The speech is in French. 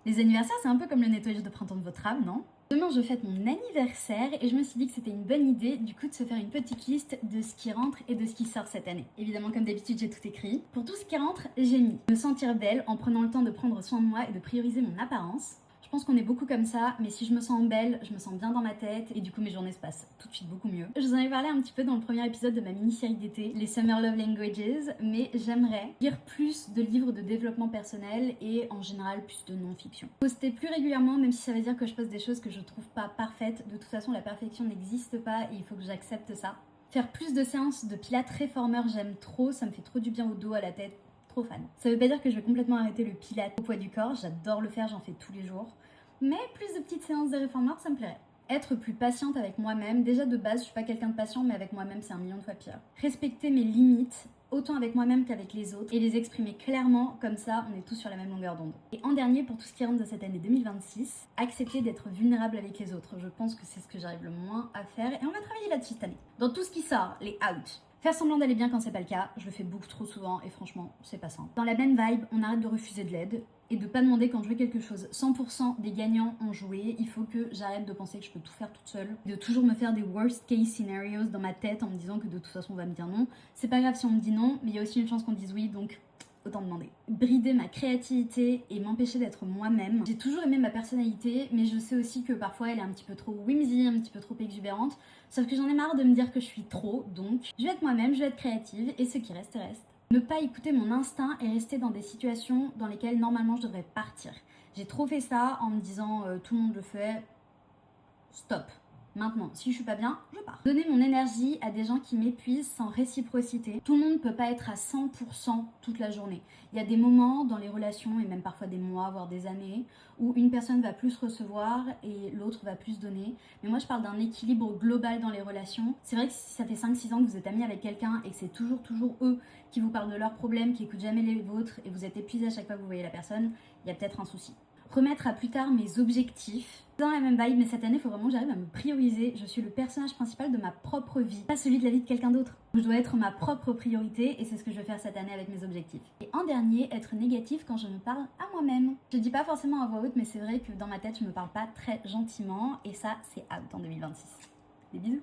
Les anniversaires, c'est un peu comme le nettoyage de printemps de votre âme, non? Demain, je fête mon anniversaire et je me suis dit que c'était une bonne idée du coup de se faire une petite liste de ce qui rentre et de ce qui sort cette année. Évidemment, comme d'habitude, j'ai tout écrit. Pour tout ce qui rentre, j'ai mis me sentir belle en prenant le temps de prendre soin de moi et de prioriser mon apparence. Je pense qu'on est beaucoup comme ça, mais si je me sens belle, je me sens bien dans ma tête et du coup mes journées se passent tout de suite beaucoup mieux. Je vous en ai parlé un petit peu dans le premier épisode de ma mini-série d'été, les Summer Love Languages, mais j'aimerais lire plus de livres de développement personnel et en général plus de non-fiction. Poster plus régulièrement, même si ça veut dire que je poste des choses que je trouve pas parfaites. De toute façon, la perfection n'existe pas et il faut que j'accepte ça. Faire plus de séances de pilates réformeur, j'aime trop, ça me fait trop du bien au dos, à la tête. Trop fan. Ça veut pas dire que je vais complètement arrêter le pilates au poids du corps, j'adore le faire, j'en fais tous les jours. Mais plus de petites séances de réformeur, ça me plairait. Être plus patiente avec moi-même, déjà de base, je suis pas quelqu'un de patient, mais avec moi-même, c'est un million de fois pire. Respecter mes limites, autant avec moi-même qu'avec les autres, et les exprimer clairement, comme ça, on est tous sur la même longueur d'onde. Et en dernier, pour tout ce qui rentre de cette année 2026, accepter d'être vulnérable avec les autres. Je pense que c'est ce que j'arrive le moins à faire, et on va travailler là-dessus cette année. Dans tout ce qui sort, les out. Faire semblant d'aller bien quand c'est pas le cas, je le fais beaucoup trop souvent et franchement, c'est pas simple. Dans la même vibe, on arrête de refuser de l'aide et de pas demander quand je veux quelque chose. 100% des gagnants ont joué, il faut que j'arrête de penser que je peux tout faire toute seule, de toujours me faire des worst case scenarios dans ma tête en me disant que de toute façon on va me dire non. C'est pas grave si on me dit non, mais il y a aussi une chance qu'on dise oui, donc autant demander. Brider ma créativité et m'empêcher d'être moi-même. J'ai toujours aimé ma personnalité, mais je sais aussi que parfois elle est un petit peu trop whimsy, un petit peu trop exubérante. Sauf que j'en ai marre de me dire que je suis trop, donc je vais être moi-même, je vais être créative, et ce qui reste, reste. Ne pas écouter mon instinct et rester dans des situations dans lesquelles normalement je devrais partir. J'ai trop fait ça en me disant tout le monde le fait, stop. Maintenant, si je suis pas bien, je pars. Donner mon énergie à des gens qui m'épuisent sans réciprocité. Tout le monde ne peut pas être à 100% toute la journée. Il y a des moments dans les relations, et même parfois des mois, voire des années, où une personne va plus recevoir et l'autre va plus donner. Mais moi, je parle d'un équilibre global dans les relations. C'est vrai que si ça fait 5-6 ans que vous êtes amis avec quelqu'un et que c'est toujours eux qui vous parlent de leurs problèmes, qui écoutent jamais les vôtres, et vous êtes épuisé à chaque fois que vous voyez la personne, il y a peut-être un souci. Remettre à plus tard mes objectifs. Dans la même vibe, mais cette année, il faut vraiment que j'arrive à me prioriser. Je suis le personnage principal de ma propre vie, pas celui de la vie de quelqu'un d'autre. Je dois être ma propre priorité et c'est ce que je vais faire cette année avec mes objectifs. Et en dernier, être négatif quand je me parle à moi-même. Je dis pas forcément à voix haute, mais c'est vrai que dans ma tête, je me parle pas très gentiment et ça, c'est out en 2026. Des bisous.